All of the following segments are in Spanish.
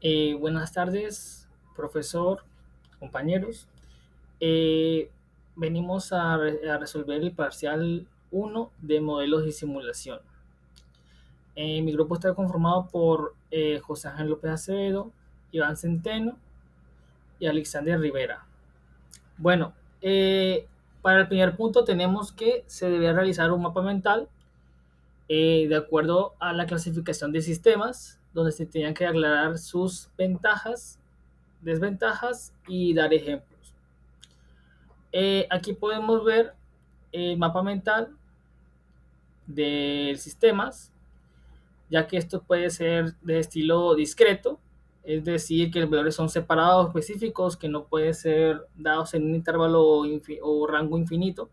Buenas tardes, profesor, compañeros. Eh, Venimos a resolver el parcial uno de modelos y simulación. Mi grupo está conformado por José Ángel López Acevedo, Iván Centeno y Alexander Rivera. Bueno, para el primer punto tenemos que se debe realizar un mapa mental de acuerdo a la clasificación de sistemas, donde se tenían que aclarar sus ventajas, desventajas y dar ejemplos. Aquí podemos ver el mapa mental de sistemas, ya que esto puede ser de estilo discreto, es decir, que los valores son separados, específicos, que no pueden ser dados en un intervalo o rango infinito.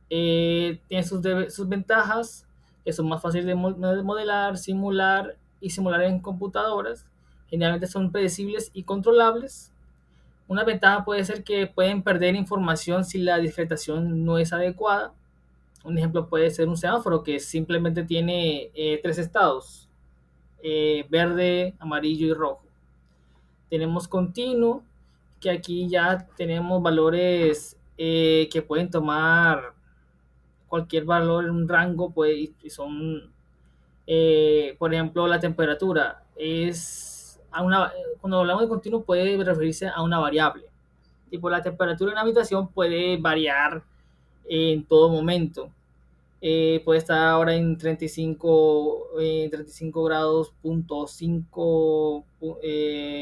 Tiene sus ventajas, que son más fáciles de modelar, simular y simular en computadoras. Generalmente son predecibles y controlables. Una ventaja puede ser que pueden perder información si la discretación no es adecuada. Un ejemplo puede ser un semáforo que simplemente tiene tres estados, verde, amarillo y rojo. Tenemos continuo, que aquí ya tenemos valores que pueden tomar cualquier valor en un rango, y son, por ejemplo, la temperatura es cuando hablamos de continuo puede referirse a una variable. Tipo, la temperatura en la habitación puede variar en todo momento. Puede estar ahora en 35 grados, punto 5,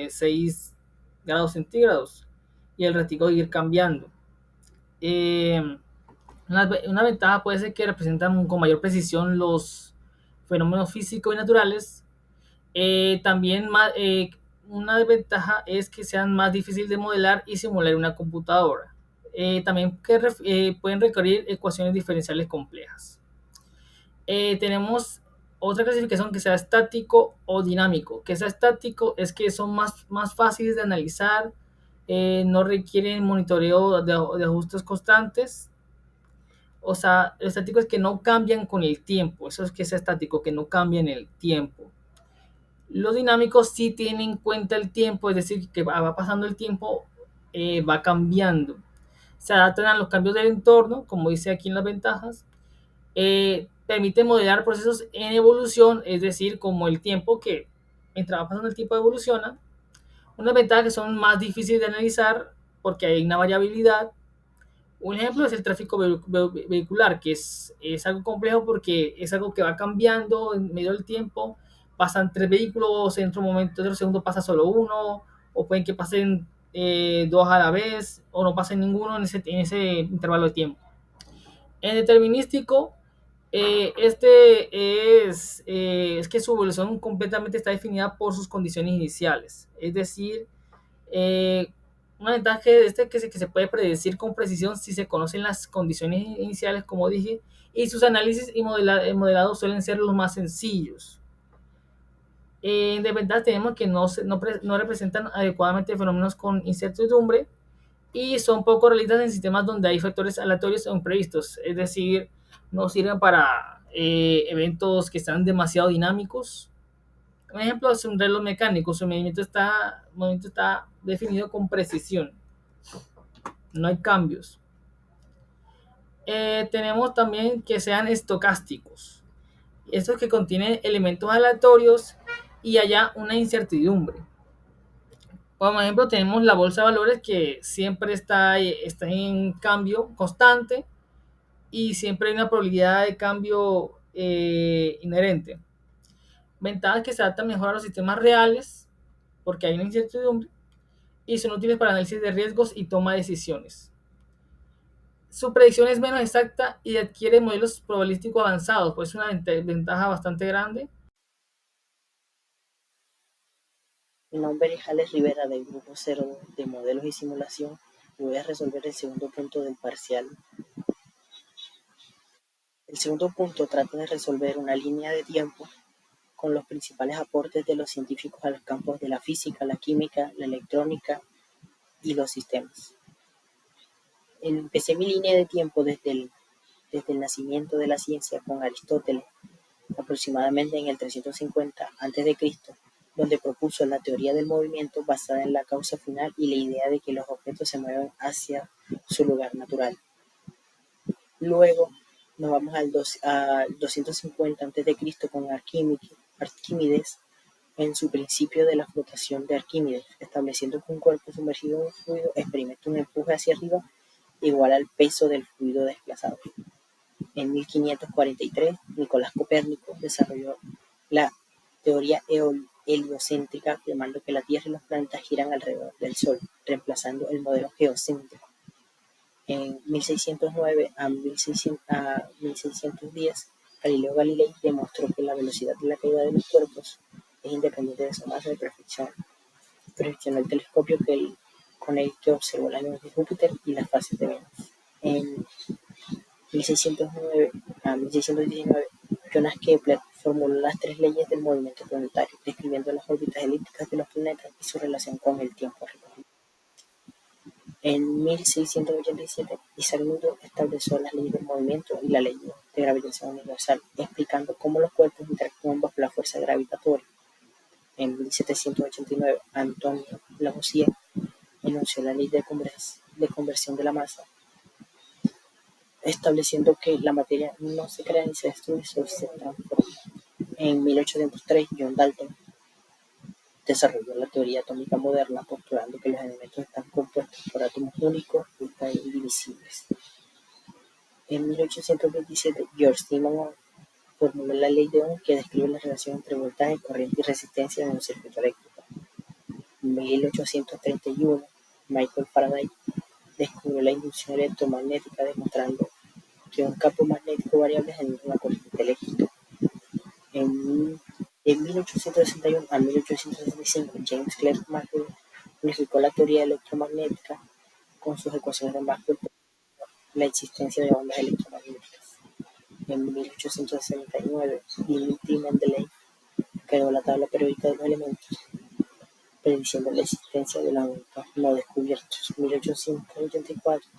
6 grados centígrados, y el ratico ir cambiando. Eh, una ventaja puede ser que representan con mayor precisión los fenómenos físicos y naturales. También una desventaja es que sean más difíciles de modelar y simular en una computadora. También que pueden requerir ecuaciones diferenciales complejas. Tenemos otra clasificación que sea estático o dinámico. Que sea estático es que son más fáciles de analizar, no requieren monitoreo de ajustes constantes. O sea, lo estático es que no cambian con el tiempo. Eso es que es estático, que no cambia en el tiempo. Los dinámicos sí tienen en cuenta el tiempo, es decir, que va pasando el tiempo, va cambiando. Se adaptan a los cambios del entorno, como dice aquí en las ventajas. Permite modelar procesos en evolución, es decir, como el tiempo que, mientras va pasando el tiempo, evoluciona. Unas ventajas que son más difíciles de analizar porque hay una variabilidad. Un ejemplo es el tráfico vehicular, que es algo complejo porque es algo que va cambiando en medio del tiempo. Pasan tres vehículos, en otro momento, en otro segundo pasa solo uno, o pueden que pasen dos a la vez, o no pasen ninguno en ese intervalo de tiempo. En determinístico, es que su evolución completamente está definida por sus condiciones iniciales. Es decir, eh, una ventaja de que se puede predecir con precisión si se conocen las condiciones iniciales, como dije, y sus análisis y modelados suelen ser los más sencillos. En desventaja tenemos que no representan adecuadamente fenómenos con incertidumbre y son poco realistas en sistemas donde hay factores aleatorios o imprevistos, es decir, no sirven para eventos que están demasiado dinámicos. Un ejemplo es un reloj mecánico, su movimiento está definido con precisión, no hay cambios. Tenemos también que sean estocásticos, estos que contienen elementos aleatorios y haya una incertidumbre. Por ejemplo, tenemos la bolsa de valores que siempre está en cambio constante y siempre hay una probabilidad de cambio inherente. Ventajas que se adaptan mejor a los sistemas reales porque hay una incertidumbre y son útiles para análisis de riesgos y toma de decisiones. Su predicción es menos exacta y adquiere modelos probabilísticos avanzados, pues es una ventaja bastante grande. Mi nombre es Alex Rivera del Grupo 0 de Modelos y Simulación y voy a resolver el segundo punto del parcial. El segundo punto trata de resolver una línea de tiempo con los principales aportes de los científicos a los campos de la física, la química, la electrónica y los sistemas. Empecé mi línea de tiempo desde el nacimiento de la ciencia con Aristóteles, aproximadamente en el 350 a.C., donde propuso la teoría del movimiento basada en la causa final y la idea de que los objetos se mueven hacia su lugar natural. Luego nos vamos al 250 a.C. con Arquímedes en su principio de la flotación de Arquímedes, estableciendo que un cuerpo sumergido en un fluido experimenta un empuje hacia arriba igual al peso del fluido desplazado. En 1543, Nicolás Copérnico desarrolló la teoría heliocéntrica, afirmando que la Tierra y los planetas giran alrededor del Sol, reemplazando el modelo geocéntrico. En 1610, Galileo Galilei demostró que la velocidad de la caída de los cuerpos es independiente de su masa y perfeccionó el telescopio con el que observó las lunas de Júpiter y las fases de Venus. En 1609 a 1619, Jonas Kepler formuló las tres leyes del movimiento planetario, describiendo las órbitas elípticas de los planetas y su relación con el tiempo recorrido. En 1687, Isaac Newton estableció las leyes del movimiento y la ley de gravitación universal, explicando cómo los cuerpos interactúan bajo la fuerza gravitatoria. En 1789, Antonio Lavoisier enunció la ley de conversión de la masa, estableciendo que la materia no se crea ni se destruye, solo se transforma. En 1803, John Dalton desarrolló la teoría atómica moderna, postulando que los elementos están compuestos por átomos únicos e indivisibles. En 1827, George Siemens formuló la ley de Ohm, que describe la relación entre voltaje, corriente y resistencia en un circuito eléctrico. En 1831, Michael Faraday descubrió la inducción electromagnética, demostrando que un campo magnético variable genera una corriente eléctrica. En 1861 a 1865, James Clerk Maxwell unificó la teoría electromagnética con sus ecuaciones de Maxwell por la existencia de ondas electromagnéticas. En 1869, Dimitri Mendeleev creó la tabla periódica de los elementos, prediciendo la existencia de los ondas no descubiertos. En 1884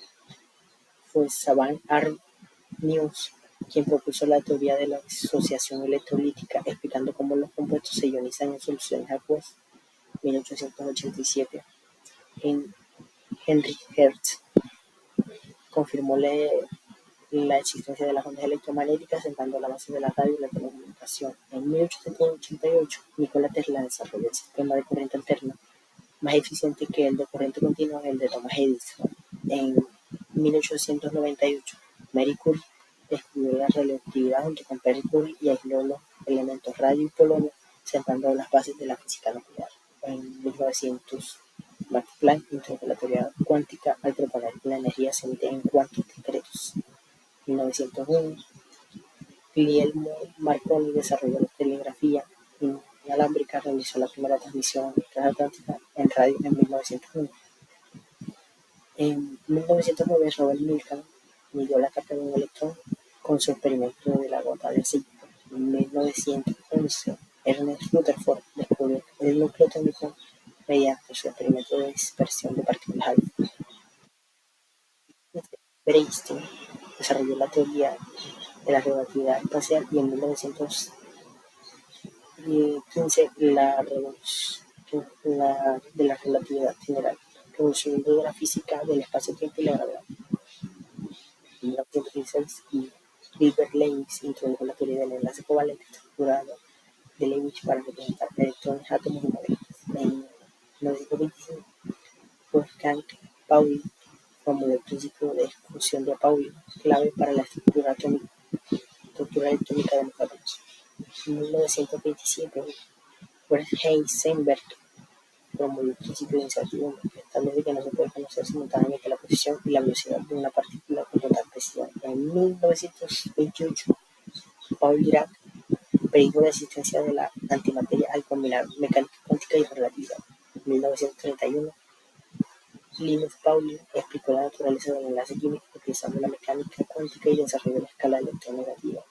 fue Saban Arrhenius quien propuso la teoría de la disociación electrolítica, explicando cómo los compuestos se ionizan en soluciones acuosas. 1887, Heinrich Hertz confirmó la existencia de las ondas electromagnéticas, sentando la base de la radio y la telecomunicación. En 1888, Nikola Tesla desarrolló el sistema de corriente alterna, más eficiente que el de corriente continua, el de Thomas Edison. En 1898, Marie Curie descubrió la relatividad junto con Pierre Curie y aisló los elementos radio y polonio, sentando las bases de la física nuclear. En 1900, Max Planck introdujo la teoría cuántica al proponer que la energía se emite en cuantos discretos. En 1901, Guglielmo Marconi desarrolló la telegrafía inalámbrica, realizó la primera transmisión transatlántica en radio en 1901. En 1909, Robert Milgram midió la carga de un electrón con su experimento de la gota de aceite. En 1911, Ernest Rutherford descubrió el núcleo atómico mediante su experimento de dispersión de partículas alfa. Einstein desarrolló la teoría de la relatividad espacial y en 1915 de la relatividad general, revolucionando la física del espacio-tiempo y la gravedad. En 1916, Gilbert Lewis introdujo la teoría del enlace covalente estructurado de Lewis para representar electrones, átomos y moléculas. En 1925, Wolfgang Pauli formuló el principio de exclusión de Pauli, clave para la estructura electrónica de los átomos. En 1927, Heisenberg promulgó el principio de incertidumbre, que establece que no se puede conocer simultáneamente la posición y la velocidad de una partícula con total precisión. En 1928, Paul Dirac predijo la existencia de la antimateria al combinar mecánica cuántica y relatividad. En 1931, Linus Pauling explicó la naturaleza del enlace químico utilizando la mecánica cuántica y desarrolló la escala electronegativa.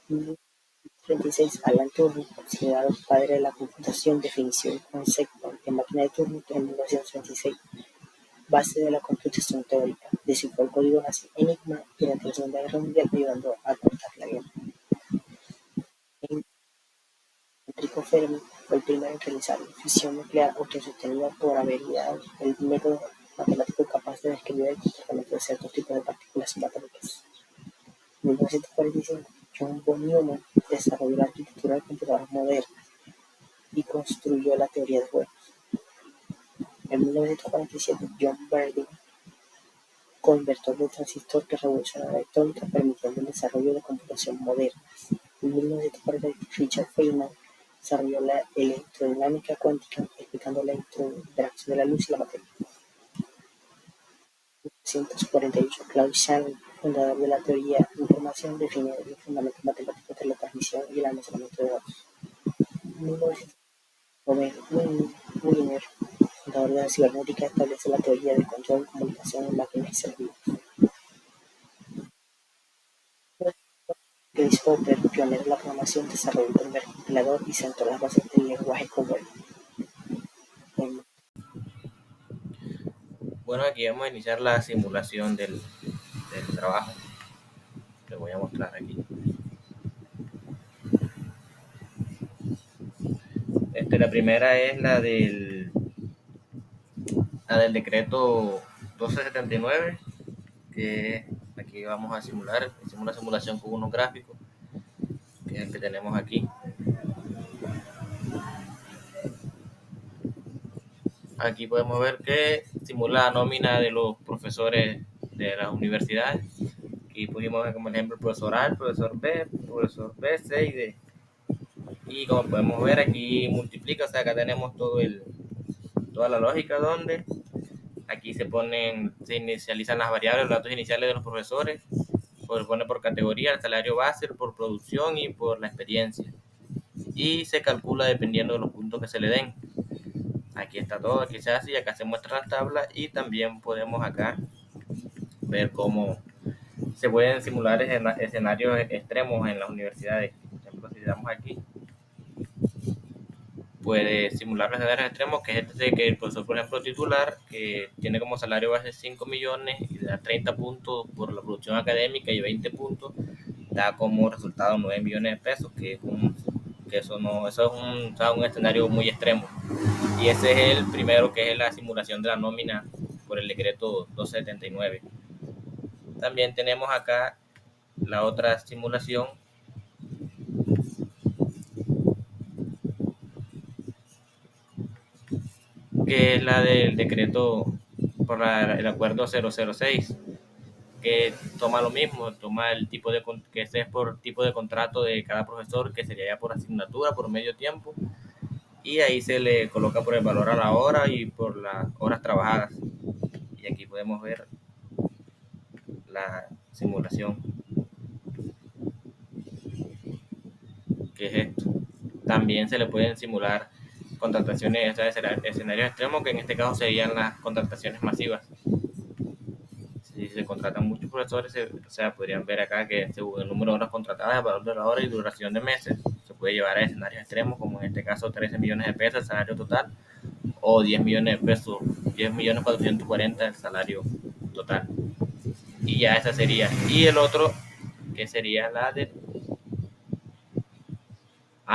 En 1936, Alan Turing, considerado padre de la computación, definió el concepto de máquina de Turing en 1936, base de la computación teórica. Descifró el código nazi Enigma durante la Segunda Guerra Mundial, ayudando a cortar la guerra. Enrico Fermi Fue el primero en realizar fisión nuclear autosostenida por avería, el método matemático capaz de describir el comportamiento de ciertos tipos de partículas subatómicas. En 1945, John von Neumann desarrolló la arquitectura de computadoras modernas y construyó la teoría de juegos. En 1947, John Berlin, coinventor del transistor que revolucionó la electrónica, permitiendo el desarrollo de computación moderna. En 1948, Richard Feynman desarrolló la electrodinámica cuántica, explicando la interacción de la luz y la materia. En 1948, Claude Shannon, fundador de la teoría de información, define los fundamentos matemáticos de la transmisión y el almacenamiento de datos. En 1990, Robert Wiener, fundador de la cibernética, establece la teoría del control de comunicación en máquinas y seres vivos. Grace Hopper, pionero en la programación, desarrolló el primer compilador y sentó las bases del lenguaje COBOL. Bueno, aquí vamos a iniciar la simulación del trabajo. Les voy a mostrar aquí. La primera es la del decreto 1279, que aquí vamos a simular. Hicimos una simulación con unos gráficos, que es el que tenemos aquí. Aquí podemos ver que simula la nómina de los profesores de las universidades. Aquí pudimos ver como ejemplo el profesor A, el profesor B, C y D. Y como podemos ver aquí multiplica, o sea, acá tenemos toda la lógica donde aquí se inicializan las variables, los datos iniciales de los profesores, se pone por categoría el salario base, por producción y por la experiencia. Y se calcula dependiendo de los puntos que se le den. Aquí está todo, aquí se hace y acá se muestra la tabla, y también podemos acá ver cómo se pueden simular escenarios extremos en las universidades. Por ejemplo, si le damos aquí, puede simular los escenarios extremos, que es este, que el profesor, por ejemplo, titular, que tiene como salario base 5 millones y da 30 puntos por la producción académica y 20 puntos, da como resultado 9 millones de pesos, que eso es un escenario muy extremo. Y ese es el primero, que es la simulación de la nómina por el decreto 279. También tenemos acá la otra simulación, que es la del decreto por el acuerdo 006, que toma lo mismo, toma el tipo de, que este es por tipo de contrato de cada profesor, que sería ya por asignatura, por medio tiempo, y ahí se le coloca por el valor a la hora y por las horas trabajadas. Y aquí podemos ver la simulación, que es esto. También se le pueden simular contrataciones, escenarios extremos, que en este caso serían las contrataciones masivas. Si se contratan muchos profesores, o sea, podrían ver acá que según el número de horas contratadas, el valor de la hora y duración de meses, se puede llevar a escenarios extremos, como en este caso 13 millones de pesos el salario total, o 10 millones de pesos, 10 millones 440 el salario total. Y ya esa sería. Y el otro, que sería la de...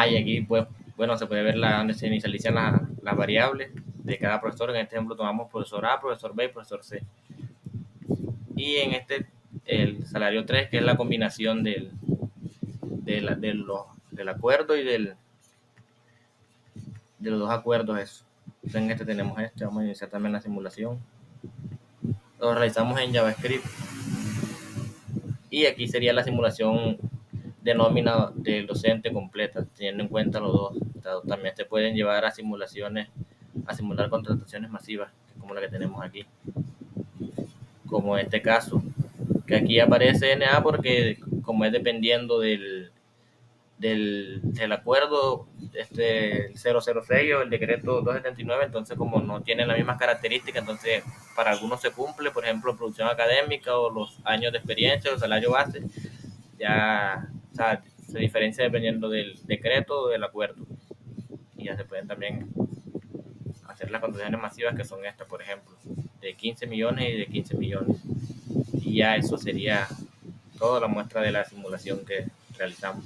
y aquí pues, bueno, se puede ver donde se inicializan las variables de cada profesor. En este ejemplo tomamos profesor A, profesor B y profesor C. Y en este, el salario 3, que es la combinación del acuerdo y de los dos acuerdos. Eso. Entonces en este tenemos vamos a iniciar también la simulación. Lo realizamos en JavaScript. Y aquí sería la simulación de nómina del docente completa, teniendo en cuenta los dos. También se pueden llevar a simular contrataciones masivas, como la que tenemos aquí. Como en este caso, que aquí aparece NA porque como es dependiendo del acuerdo, el 006 o el decreto 279, entonces como no tienen las mismas características, entonces para algunos se cumple, por ejemplo, producción académica o los años de experiencia o el salario base, ya, o sea, se diferencia dependiendo del decreto o del acuerdo. Y ya se pueden también hacer las contrataciones masivas, que son estas, por ejemplo, de 15 millones y de 15 millones. Y ya eso sería toda la muestra de la simulación que realizamos.